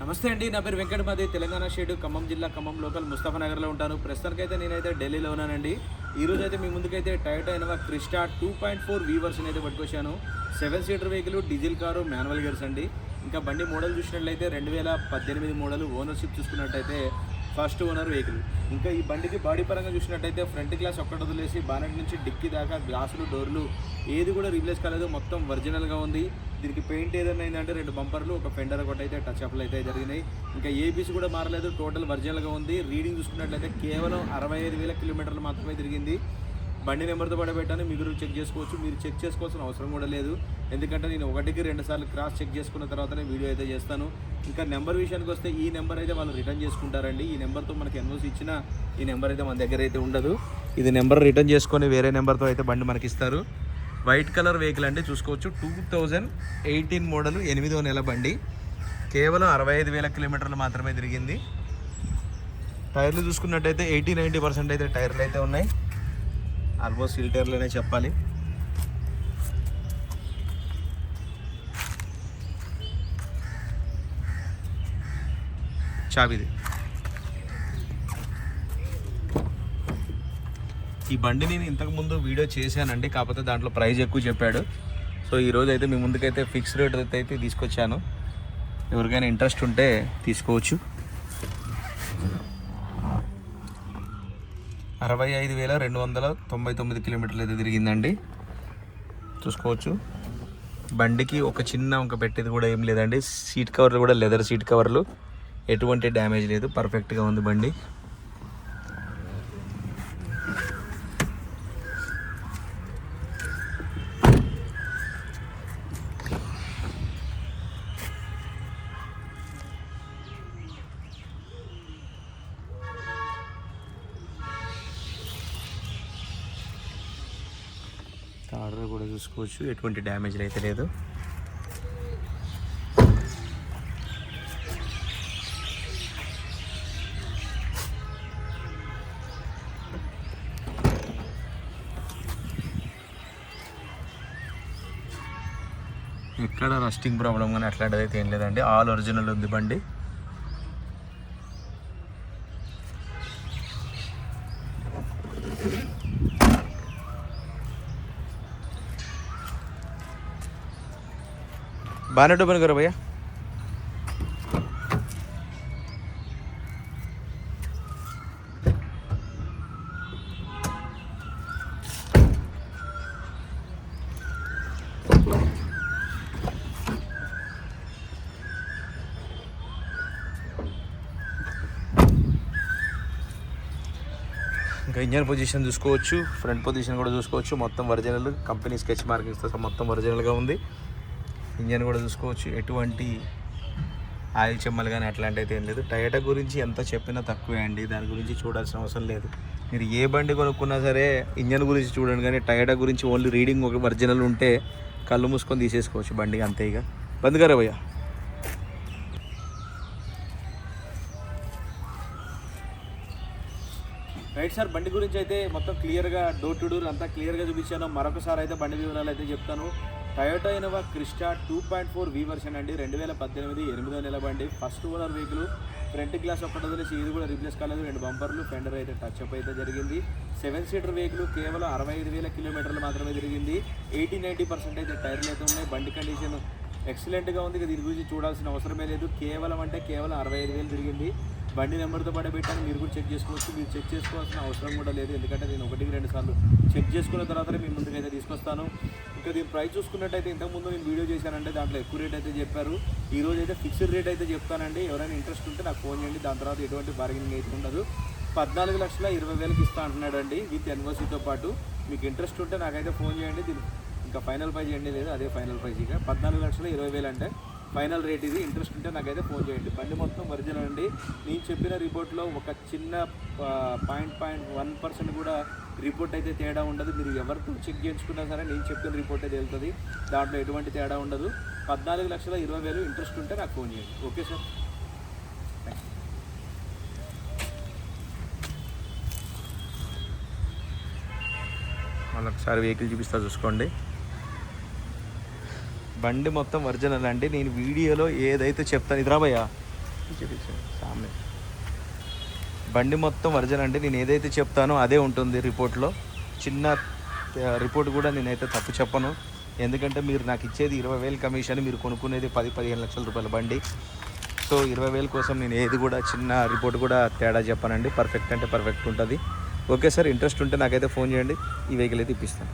నమస్తే అండి, నా పేరు వెంకట. మాది తెలంగాణ స్టేట్ ఖమ్మం జిల్లా ఖమ్మం లోకల్ ముస్తఫానగర్లో ఉంటాను. ప్రస్తుతానికైతే నేనైతే ఢిల్లీలో ఉన్నానండి. ఈరోజు అయితే మీ ముందుకైతే Toyota Innova Crysta 2.4 V version అయితే పట్టుకొచ్చాను. 7 seater vehicle, diesel car, manual gears అండి. ఇంకా బండి మోడల్ చూసినట్లయితే 2018 మోడల్. ఓనర్షిప్ చూసుకున్నట్టయితే ఫస్ట్ ఓనర్ వెహికల్. ఇంకా ఈ బండికి బాడీ పరంగా చూసినట్టయితే ఫ్రంట్ గ్లాస్ ఒక్కటి వదిలేసి బానెట్ నుంచి డిక్కీ దాకా గ్లాసులు, డోర్లు ఏది కూడా రీప్లేస్ కాలేదు, మొత్తం ఒరిజినల్గా ఉంది. దీనికి పెయింట్ ఏదైనా అయిందంటే 2 బంపర్లు, ఒక ఫెండర్ ఒకటి అయితే టచ్ అప్లు అయితే జరిగినాయి. ఇంకా ఏబీసీ కూడా మారలేదు, టోటల్ ఒరిజినల్గా ఉంది. రీడింగ్ చూసుకున్నట్లయితే కేవలం 65,000 కిలోమీటర్లు మాత్రమే తిరిగింది. బండి నెంబర్తో పడబెట్టాను, మీరు చెక్ చేసుకోవచ్చు. మీరు చెక్ చేసుకోవాల్సిన అవసరం కూడా లేదు, ఎందుకంటే నేను 1-2 సార్లు క్రాస్ చెక్ చేసుకున్న తర్వాతనే వీడియో అయితే చేస్తాను. ఇంకా నెంబర్ విషయానికి వస్తే ఈ నెంబర్ అయితే వాళ్ళు రిటర్న్ చేసుకుంటారండి. ఈ నెంబర్తో మనకి ఎన్ఓసి ఇచ్చిన ఈ నెంబర్ అయితే మన దగ్గర అయితే ఉండదు. ఇది నెంబర్ రిటర్న్ చేసుకొని వేరే నెంబర్తో అయితే బండి మనకి ఇస్తారు. వైట్ కలర్ వెహికల్ అంటే చూసుకోవచ్చు. 2018 మోడల్, 8వ నెల బండి. కేవలం 65,000 కిలోమీటర్లు మాత్రమే తిరిగింది. టైర్లు చూసుకున్నట్టయితే 80-90% అయితే టైర్లు అయితే ఉన్నాయి. ఆల్మోస్ట్ సిల్ టైర్లనే చెప్పాలి. చాబిది. ఈ బండి నేను ఇంతకుముందు వీడియో చేశానండి, కాకపోతే దాంట్లో ప్రైస్ ఎక్కువ చెప్పాడు. సో ఈరోజు అయితే మీ ముందుకైతే ఫిక్స్ రేట్ అయితే తీసుకొచ్చాను. ఎవరికైనా ఇంట్రెస్ట్ ఉంటే తీసుకోవచ్చు. 65,299 కిలోమీటర్లు అయితే తిరిగిందండి. చూసుకోవచ్చు. బండికి ఒక పెట్టేది కూడా ఏం లేదండి. సీట్ కవర్లు కూడా లెదర్ సీట్ కవర్లు, ఎటువంటి డ్యామేజ్ లేదు, పర్ఫెక్ట్గా ఉంది బండి. ఆర్డర్ కూడా చూసుకోవచ్చు, ఎటువంటి డ్యామేజ్ అయితే లేదు. ఎక్కడ రస్టింగ్ ప్రాబ్లం కానీ అట్లాంటిది అయితే ఏం లేదండి. ఆల్ ఒరిజినల్ ఉంది బండి. బానెట్ ఓపెన్ करो भैया. ఇంకా ఇంజన్ పొజిషన్ చూసుకోవచ్చు, ఫ్రంట్ పొజిషన్ కూడా చూసుకోవచ్చు. మొత్తం ఒరిజినల్, కంపెనీ స్కెచ్ మార్కింగ్స్తో మొత్తం ఒరిజినల్గా ఉంది. ఇంజన్ కూడా చూసుకోవచ్చు, ఎటువంటి ఆయిల్ చెమ్మలు కానీ అట్లాంటి అయితే ఏం లేదు. టయోటా గురించి ఎంత చెప్పినా తక్కువే అండి, దాని గురించి చూడాల్సిన అవసరం లేదు. మీరు ఏ బండి కొనుక్కున్నా సరే ఇంజన్ గురించి చూడండి, కానీ టయోటా గురించి ఓన్లీ రీడింగ్ ఒక ఒరిజినల్ ఉంటే కళ్ళు మూసుకొని తీసేసుకోవచ్చు బండికి, అంతే. ఇక బంద్ కరే భయ్యా. రైట్ సార్, బండి గురించి అయితే మొత్తం క్లియర్గా డోర్ టు డోర్ అంతా క్లియర్గా చూపించాను. మరొకసారి అయితే బండి వివరాలు అయితే చెప్తాను. Toyota Innova Crysta 2.4 V version అండి. 2018 8వ నెల బండి. First owner vehicle. Front glass ఒక్కటి వదిలేసి ఇది కూడా రీప్లేస్ కాలేదు. 2 బంపర్లు, ఫెండర్ అయితే టచ్ అప్ అయితే జరిగింది. 7 సీటర్ వెహికల్. కేవలం 65,000 కిలోమీటర్లు మాత్రమే తిరిగింది. 80-90% అయితే టైర్లు అయితే ఉన్నాయి. బండి కండిషన్ ఎక్సలెంట్గా ఉంది. దీని గురించి చూడాల్సిన అవసరమే లేదు. కేవలం 65,000 తిరిగింది. బండి నెంబర్తో పడబెట్టాను, మీరు కూడా చెక్ చేసుకోవచ్చు. మీరు చెక్ చేసుకోవాల్సిన అవసరం కూడా లేదు, ఎందుకంటే నేను 1-2 సార్లు చెక్ చేసుకున్న తర్వాతనే మీ ముందుకైతే తీసుకొస్తాను. ఇంకా దీని ప్రైస్ చూసుకున్నట్టయితే ఇంతకుముందు నేను వీడియో చేశానంటే దాంట్లో ఎక్కువ రేట్ అయితే చెప్పారు. ఈరోజు అయితే ఫిక్స్డ్ రేట్ అయితే చెప్తానండి. ఎవరైనా ఇంట్రెస్ట్ ఉంటే నాకు ఫోన్ చేయండి, దాని తర్వాత ఎటువంటి బార్గెనింగ్ అయితే ఉండదు. 14,20,000 ఇస్తా అంటున్నాడండి విత్ ఎన్ఓసితో పాటు. మీకు ఇంట్రెస్ట్ ఉంటే నాకైతే ఫోన్ చేయండి. దీని ఇంకా ఫైనల్ ప్రైజ్ చేయండి, లేదు అదే ఫైనల్ ప్రైజ్. ఇక 14,20,000 అంటే ఫైనల్ రేట్ ఇది. ఇంట్రెస్ట్ ఉంటే నాకైతే ఫోన్ చేయండి. బండి మొత్తం ఒరిజినల్ అండి. నేను చెప్పిన రిపోర్ట్లో ఒక చిన్న 0.1% కూడా రిపోర్ట్ అయితే తేడా ఉండదు. మీరు ఎవరితో చెక్ చేయించుకున్నా సరే నేను చెప్పిన రిపోర్ట్ అయితే వెళ్తుంది, దాంట్లో ఎటువంటి తేడా ఉండదు. 14,20,000 ఇంట్రెస్ట్ ఉంటే నాకు ఫోన్ చేయండి. Okay sir. మళ్ళీ ఒకసారి వెహికల్ చూపిస్తా చూసుకోండి. బండి మొత్తం ఒరిజినల్ అండి. నేను వీడియోలో ఏదైతే చెప్తాను, ఇదిరా భయ్యా సామె బండి మొత్తం ఒరిజినల్ అండి. నేను ఏదైతే చెప్తానో అదే ఉంటుంది రిపోర్ట్లో. చిన్న రిపోర్ట్ కూడా నేనైతే తప్పు చెప్పను. ఎందుకంటే మీరు నాకు ఇచ్చేది 20,000 కమిషన్, మీరు కొనుక్కునేది 10-15 లక్షల రూపాయల బండి. సో 20,000 కోసం నేను ఏది కూడా చిన్న రిపోర్ట్ కూడా తేడా చెప్పానండి. పర్ఫెక్ట్ అంటే పర్ఫెక్ట్ ఉంటుంది. ఓకే సార్, ఇంట్రెస్ట్ ఉంటే నాకైతే ఫోన్ చేయండి, ఈ వెహికల్ అయితే ఇప్పిస్తాను.